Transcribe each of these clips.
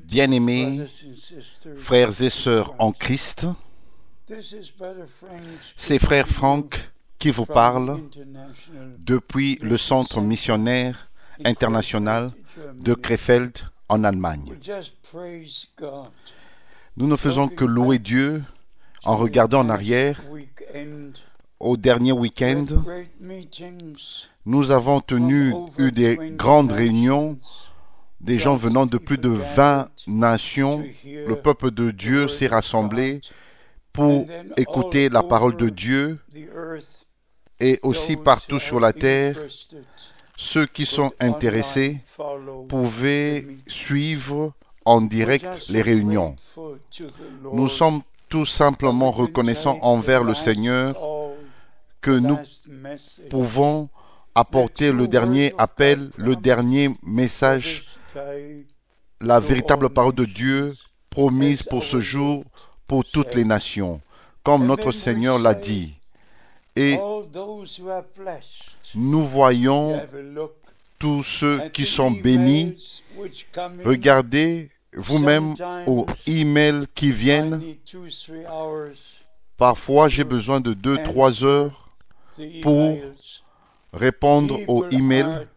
Bien-aimés frères et sœurs en Christ, c'est frère Franck qui vous parle depuis le centre missionnaire international de Krefeld en Allemagne. Nous ne faisons que louer Dieu en regardant en arrière. Au dernier week-end, nous avons eu des grandes réunions, des gens venant de plus de 20 nations. Le peuple de Dieu s'est rassemblé pour écouter la parole de Dieu, et aussi partout sur la terre, ceux qui sont intéressés pouvaient suivre en direct les réunions. Nous sommes tout simplement reconnaissants envers le Seigneur que nous pouvons apporter le dernier appel, le dernier message, la véritable parole de Dieu promise pour ce jour, pour toutes les nations, comme notre Seigneur l'a dit. Et nous voyons tous ceux qui sont bénis. Regardez vous-même aux emails qui viennent. Parfois, j'ai besoin de 2-3 heures pour répondre aux emails.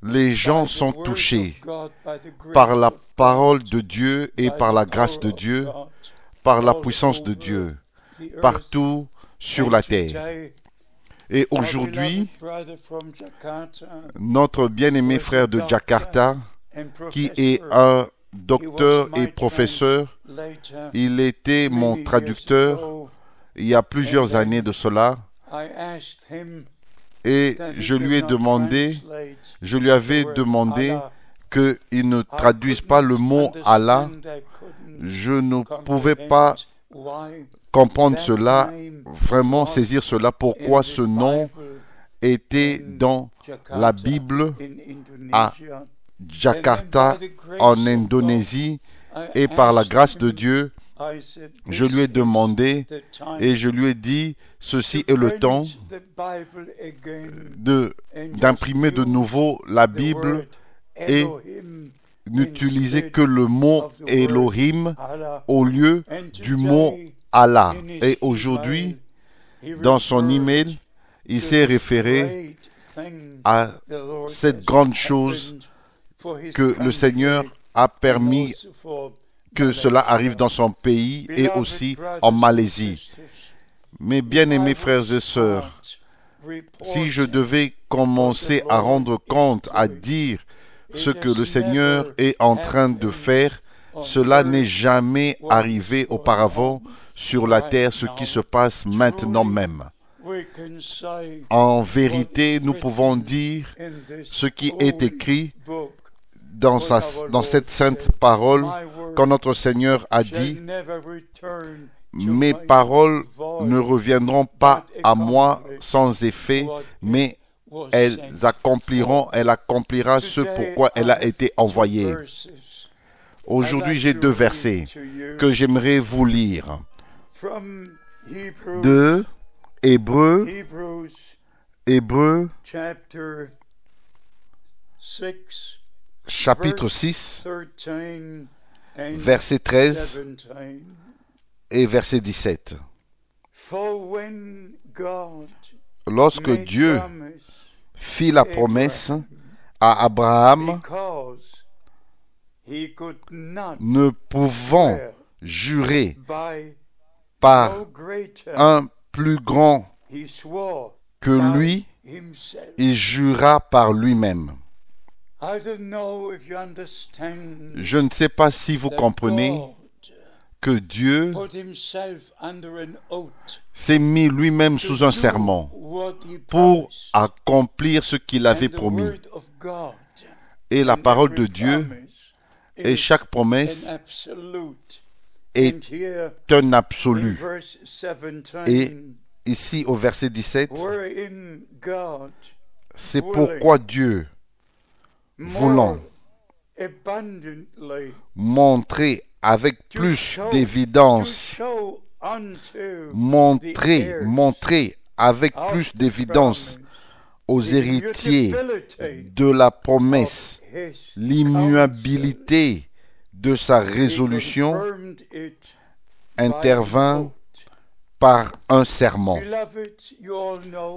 Les gens sont touchés par la parole de Dieu et par la grâce de Dieu, par la puissance de Dieu, partout sur la terre. Et aujourd'hui, notre bien-aimé frère de Jakarta, qui est un docteur et professeur, il était mon traducteur il y a plusieurs années de cela, et je lui avais demandé qu'il ne traduise pas le mot Allah. Je ne pouvais pas comprendre cela, vraiment saisir cela, pourquoi ce nom était dans la Bible à Jakarta, en Indonésie, et par la grâce de Dieu, je lui ai demandé et je lui ai dit, ceci est le temps d'imprimer de nouveau la Bible et n'utiliser que le mot Elohim au lieu du mot Allah. Et aujourd'hui, dans son email, il s'est référé à cette grande chose que le Seigneur a permis que cela arrive dans son pays et aussi en Malaisie. Mes bien-aimés frères et sœurs, si je devais commencer à rendre compte, à dire ce que le Seigneur est en train de faire, cela n'est jamais arrivé auparavant sur la terre, ce qui se passe maintenant même. En vérité, nous pouvons dire ce qui est écrit dans cette sainte parole, quand notre Seigneur a dit « Mes paroles ne reviendront pas à moi sans effet, mais elle accomplira ce pourquoi elle a été envoyée. » Aujourd'hui, j'ai 2 versets que j'aimerais vous lire. De Hébreux, chapitre 6, verset 13 et verset 17. Lorsque Dieu fit la promesse à Abraham, ne pouvant jurer par un plus grand que lui, il jura par lui-même. Je ne sais pas si vous comprenez que Dieu s'est mis lui-même sous un serment pour accomplir ce qu'il avait promis. Et la parole de Dieu et chaque promesse est un absolu. Et ici au verset 17, c'est pourquoi Dieu, voulant montrer avec plus d'évidence, montrer avec plus d'évidence aux héritiers de la promesse l'immuabilité de sa résolution intervint par un serment.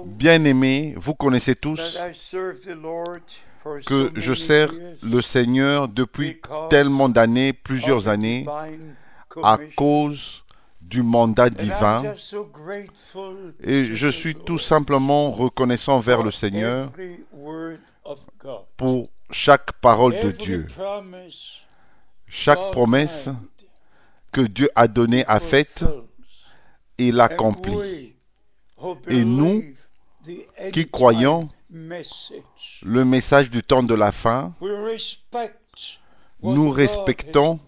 Bien-aimés, vous connaissez tous que je sers le Seigneur depuis tellement d'années, plusieurs années, à cause du mandat divin. Et je suis tout simplement reconnaissant vers le Seigneur pour chaque parole de Dieu. Chaque promesse que Dieu a donnée a faite, il l'accomplit. Et nous, qui croyons le message du temps de la fin, nous respectons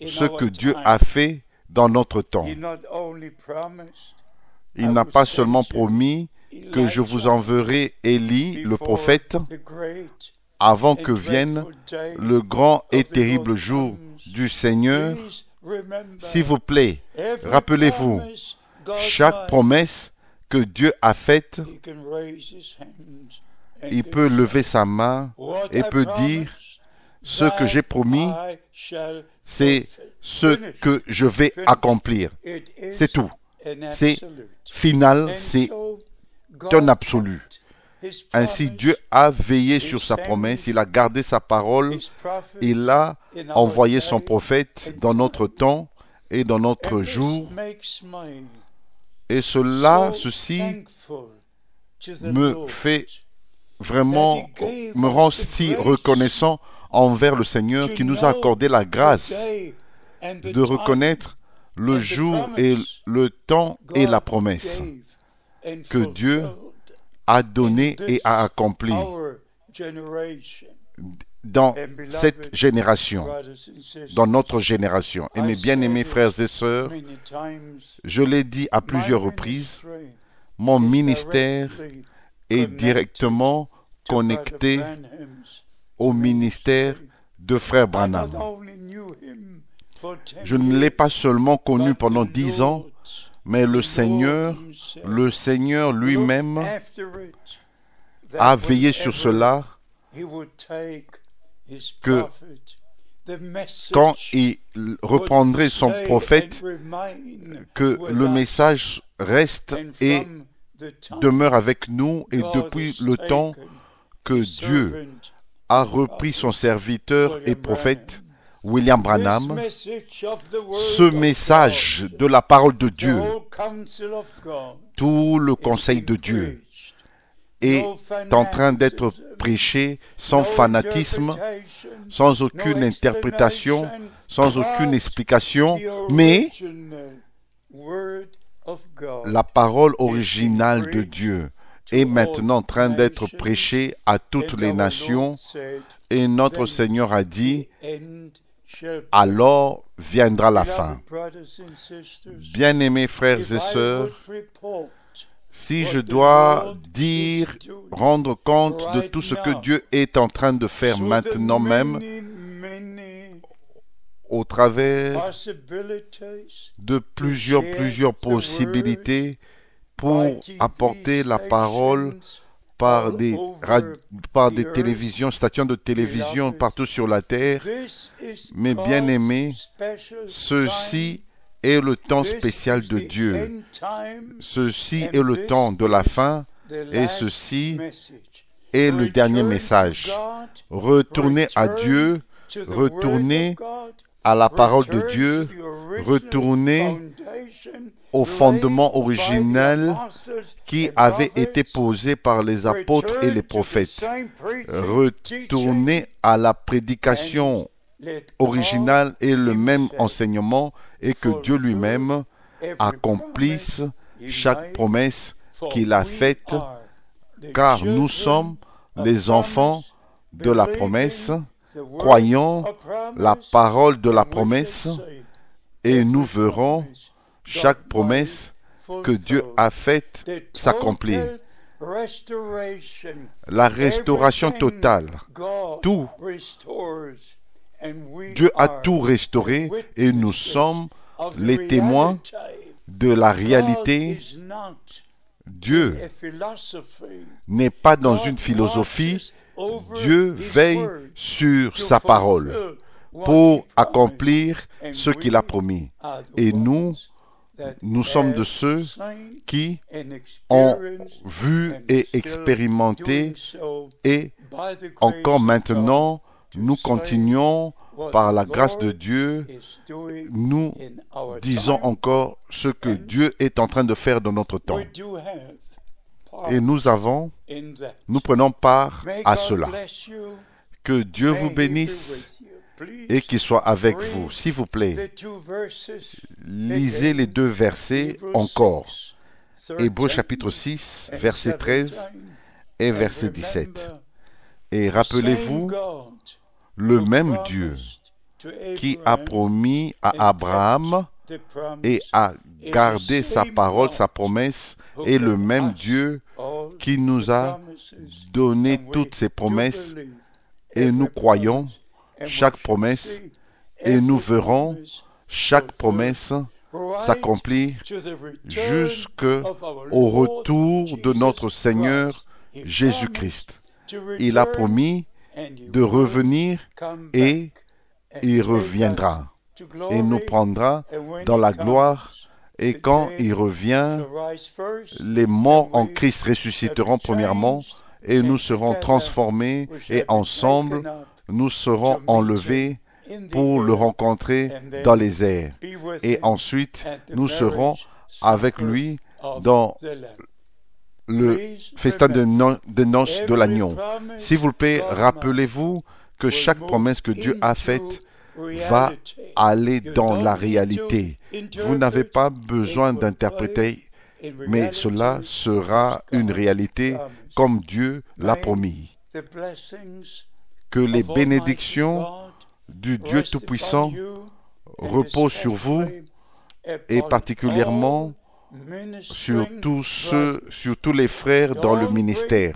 ce que Dieu a fait dans notre temps. Il n'a pas seulement promis que je vous enverrai Élie, le prophète, avant que vienne le grand et terrible jour du Seigneur. S'il vous plaît, rappelez-vous, chaque promesse que Dieu a faite, il peut lever sa main et peut dire, ce que j'ai promis, c'est ce que je vais accomplir. C'est tout. C'est final, c'est un absolu. Ainsi, Dieu a veillé sur sa promesse, il a gardé sa parole, il a envoyé son prophète dans notre temps et dans notre jour. Et ceci me fait vraiment, me rend si reconnaissant envers le Seigneur qui nous a accordé la grâce de reconnaître le jour et le temps et la promesse que Dieu a donné et a accompli dans cette génération, dans notre génération. Et mes bien-aimés frères et sœurs, je l'ai dit à plusieurs reprises, mon ministère est directement connecté au ministère de Frère Branham. Je ne l'ai pas seulement connu pendant 10 ans, mais le Seigneur lui-même a veillé sur cela, que quand il reprendrait son prophète, que le message reste et demeure avec nous, et depuis le temps que Dieu a repris son serviteur et prophète, William Branham, ce message de la parole de Dieu, tout le conseil de Dieu est en train d'être prêché sans fanatisme, sans aucune interprétation, sans aucune explication, mais la parole originale de Dieu est maintenant en train d'être prêchée à toutes les nations, et notre Seigneur a dit, alors viendra la fin. Bien-aimés frères et sœurs, si je dois rendre compte de tout ce que Dieu est en train de faire maintenant même, au travers de plusieurs possibilités pour apporter la parole par des télévisions, stations de télévision partout sur la terre. Mais bien aimés, ceci est le temps spécial de Dieu. Ceci est le temps de la fin et ceci est le dernier message. Retournez à Dieu, retournez à la parole de Dieu, retournez au fondement original qui avait été posé par les apôtres et les prophètes. Retournez à la prédication originale et le même enseignement, et que Dieu lui-même accomplisse chaque promesse qu'il a faite, car nous sommes les enfants de la promesse, croyons la parole de la promesse, et nous verrons chaque promesse que Dieu a faite s'accomplir. La restauration totale. Tout. Dieu a tout restauré et nous sommes les témoins de la réalité. Dieu n'est pas dans une philosophie. Dieu veille sur sa parole pour accomplir ce qu'il a promis. Et nous sommes de ceux qui ont vu et expérimenté, et encore maintenant, nous continuons par la grâce de Dieu, nous disons encore ce que Dieu est en train de faire dans notre temps. Et nous prenons part à cela. Que Dieu vous bénisse et qu'il soit avec vous. S'il vous plaît, lisez les 2 versets encore. Hébreux chapitre 6, verset 13 et verset 17. Et rappelez-vous, le même Dieu qui a promis à Abraham et a gardé sa parole, sa promesse, est le même Dieu qui nous a donné toutes ses promesses, et nous croyons chaque promesse, et nous verrons chaque promesse s'accomplir jusqu'au retour de notre Seigneur Jésus-Christ. Il a promis de revenir, et il reviendra et nous prendra dans la gloire. Et quand il revient, les morts en Christ ressusciteront premièrement, et nous serons transformés, et ensemble nous serons enlevés pour le rencontrer dans les airs. Et ensuite, nous serons avec lui dans le festin de noces de l'agneau. S'il vous plaît, rappelez-vous que chaque promesse que Dieu a faite va aller dans la réalité. Vous n'avez pas besoin d'interpréter, mais cela sera une réalité comme Dieu l'a promis. Que les bénédictions du Dieu Tout-Puissant reposent sur vous, et particulièrement sur tous les frères dans le ministère.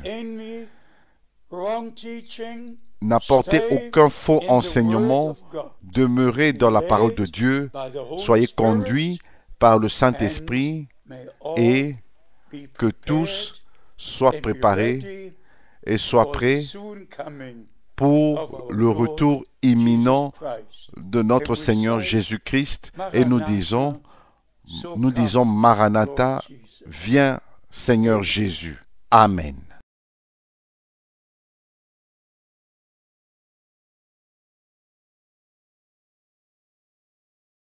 N'apportez aucun faux enseignement, demeurez dans la parole de Dieu, soyez conduits par le Saint-Esprit, et que tous soient préparés et soient prêts pour le retour imminent de notre Seigneur Jésus-Christ. Et nous disons Maranatha, viens Seigneur Jésus. Amen.